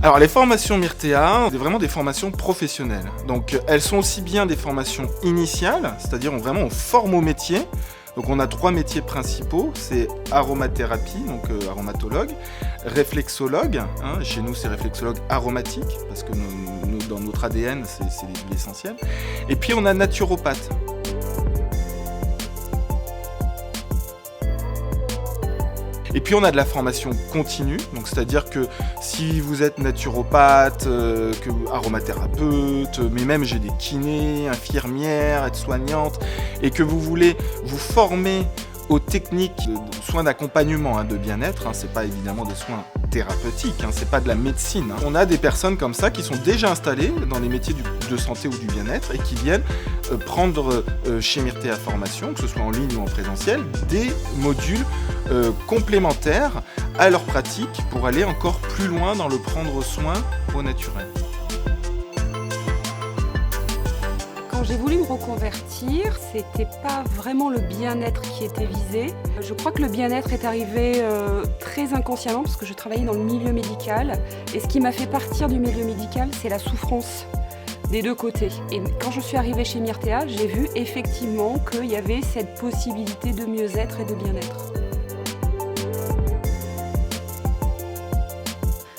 Alors les formations Myrtea, c'est vraiment des formations professionnelles. Donc elles sont aussi bien des formations initiales, c'est-à-dire vraiment on forme au métier. Donc on a 3 métiers principaux, c'est aromathérapie, donc aromatologue, réflexologue, hein, chez nous c'est réflexologue aromatique, parce que dans notre ADN c'est les huiles essentielles. Et puis on a naturopathe. Et puis on a de la formation continue, donc c'est-à-dire que si vous êtes naturopathe, aromathérapeute, mais même j'ai des kinés, infirmières, aides-soignantes, et que vous voulez vous former aux techniques de soins d'accompagnement, de bien-être, c'est pas évidemment des soins thérapeutiques, c'est pas de la médecine. On a des personnes comme ça qui sont déjà installées dans les métiers de santé ou du bien-être et qui viennent prendre chez Myrtea Formation, que ce soit en ligne ou en présentiel, des modules complémentaires à leur pratique pour aller encore plus loin dans le prendre soin au naturel. Quand j'ai voulu me reconvertir, c'était pas vraiment le bien-être qui était visé. Je crois que le bien-être est arrivé très inconsciemment parce que je travaillais dans le milieu médical. Et ce qui m'a fait partir du milieu médical, c'est la souffrance des deux côtés. Et quand je suis arrivée chez Myrtea, j'ai vu effectivement qu'il y avait cette possibilité de mieux-être et de bien-être.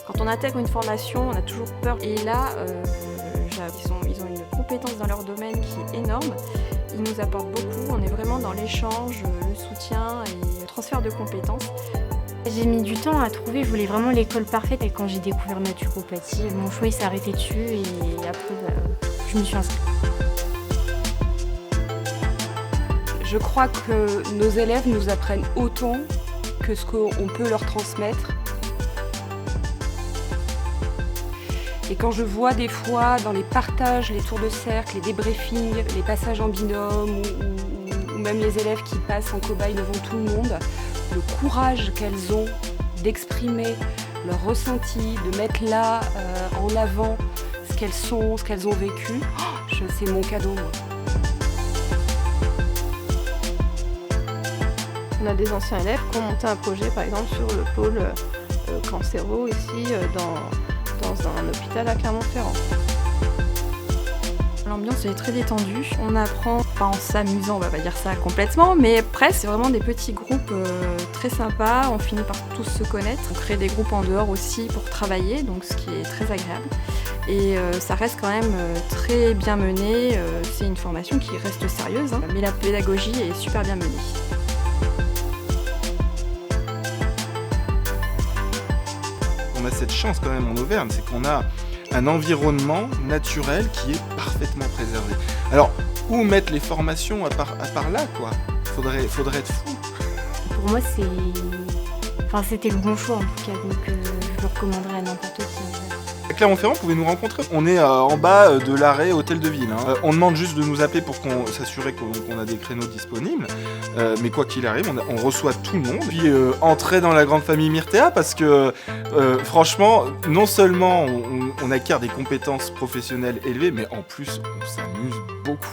Quand on intègre une formation, on a toujours peur. Et là, ils ont une compétence dans leur domaine qui est énorme. Ils nous apportent beaucoup. On est vraiment dans l'échange, le soutien et le transfert de compétences. J'ai mis du temps à trouver, je voulais vraiment l'école parfaite. Et quand j'ai découvert naturopathie, mon choix il s'est arrêté dessus et après je me suis inscrite. Je crois que nos élèves nous apprennent autant que ce qu'on peut leur transmettre. Et quand je vois des fois dans les partages, les tours de cercle, les débriefings, les passages en binôme ou même les élèves qui passent en cobaye devant tout le monde, le courage qu'elles ont d'exprimer leur ressenti, de mettre là en avant ce qu'elles sont, ce qu'elles ont vécu, c'est mon cadeau, moi. On a des anciens élèves qui ont monté un projet, par exemple, sur le pôle cancéro ici dans un hôpital à Clermont-Ferrand. L'ambiance est très détendue. On apprend, pas en s'amusant, on va pas dire ça complètement, mais presque. C'est vraiment des petits groupes très sympas. On finit par tous se connaître. On crée des groupes en dehors aussi pour travailler, donc ce qui est très agréable. Et ça reste quand même très bien mené. C'est une formation qui reste sérieuse, mais la pédagogie est super bien menée. On a cette chance quand même en Auvergne, c'est qu'on a un environnement naturel qui est parfaitement préservé. Alors, où mettre les formations à part là, quoi ? Faudrait être fou. Pour moi, c'était le bon choix en tout cas, donc je le recommanderais à n'importe qui. À Clermont-Ferrand, vous pouvez nous rencontrer. On est en bas de l'arrêt Hôtel de Ville. On demande juste de nous appeler pour s'assurer qu'on a des créneaux disponibles. Mais quoi qu'il arrive, on reçoit tout le monde. Puis entrer dans la grande famille Myrtea parce que franchement, non seulement on acquiert des compétences professionnelles élevées, mais en plus on s'amuse beaucoup.